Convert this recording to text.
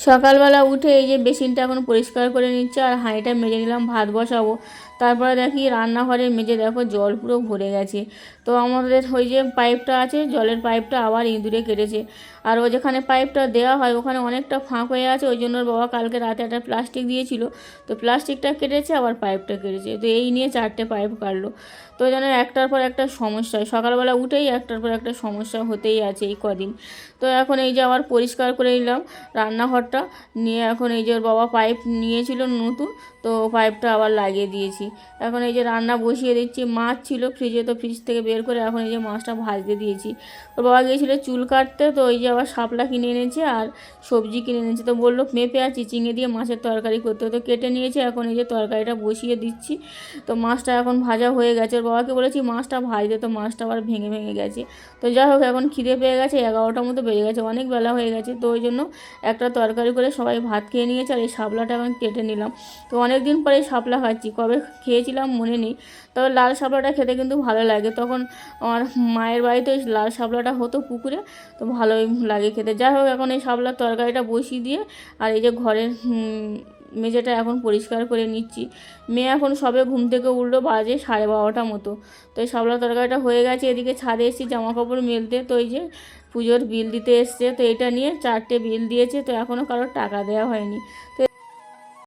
সকালবেলা উঠে এই যে বেসিনটা এখন পরিষ্কার করে নিচ্ছে আর হাঁড়িটা মেজে নিলাম, ভাত বসাবো। তারপরে দেখি রান্নাঘরের মেঝে দেখো জল পুরো ভরে গেছে। তো আমাদের ওই যে পাইপটা আছে, জলের পাইপটা আবার ইঁদুরে কেটেছে। আর ও যেখানে পাইপটা দেওয়া হয় ওখানে অনেকটা ফাঁক হয়ে আছে, ওই জন্য ওর বাবা কালকে রাতে একটা প্লাস্টিক দিয়েছিল, তো প্লাস্টিকটা কেটেছে আবার পাইপটা কেটেছে, তো এই নিয়ে 4টে পাইপ কাটলো। তো ওই জন্য একটার পর একটা সমস্যা, সকালবেলা উঠেই একটার পর একটা সমস্যা হতেই আছে এই কদিন। তো এখন এই যে আবার পরিষ্কার করে নিলাম রান্নাঘরটা, নিয়ে এখন এই যে ওর বাবা পাইপ নিয়েছিল নতুন, তো পাইপটা আবার লাগিয়ে দিয়েছি। এখন এই যে রান্না বসিয়ে দিচ্ছি, মাছ ছিল ফ্রিজে, তো ফ্রিজ থেকে বের করে এখন এই যে মাছটা ভাজতে দিয়েছি। ওর বাবা গিয়েছিলো চুল কাটতে, তো এই যে আবার শাপলা কিনে এনেছে আর সবজি কিনে এনেছে, তো বললো পেঁপে আর চিচিঙে দিয়ে মাছের তরকারি করতে, তো কেটে নিয়েছে। এখন এই যে তরকারিটা বসিয়ে দিচ্ছি, তো মাছটা এখন ভাজা হয়ে গেছে। ওর বাবাকে বলেছি মাছটা ভাজতে, তো মাছটা আবার ভেঙে ভেঙে গেছে। তো যাই হোক এখন খিদে পেয়ে গেছে, 11টার মতো বেজে গেছে, অনেক বেলা হয়ে গেছে, তো ওই জন্য একটা তরকারি করে সবাই ভাত খেয়ে নিয়েছে। আর এই শাপলাটা এখন কেটে নিলাম, তো অনেক দিন পরে শাপলা খাচ্ছি, কবে খেয়েছিলাম মনে নেই। তবে লাল শাপলাটা খেতে কিন্তু ভালো লাগে, তখন আমার মায়ের বাড়িতে ওই লাল শাপলাটা হতো পুকুরে, তো ভালোই লাগে খেতে। যাই হোক এখন এই শাপলার তরকারিটা বসিয়ে দিয়ে আর এই যে ঘরের মেঝেটা এখন পরিষ্কার করে নিচ্ছি। মেয়ে এখন সবে ঘুম থেকে উঠলো, বাজে 12:30 মতো। তো এই শাপলার তরকারিটা হয়ে গেছে, এদিকে ছাদে এসেছি জামা কাপড় মেলতে। তো এই যে পুজোর বিল দিতে এসছে, তো এটা নিয়ে 4টে বিল দিয়েছে, তো এখনও কারোর টাকা দেওয়া হয়নি। তো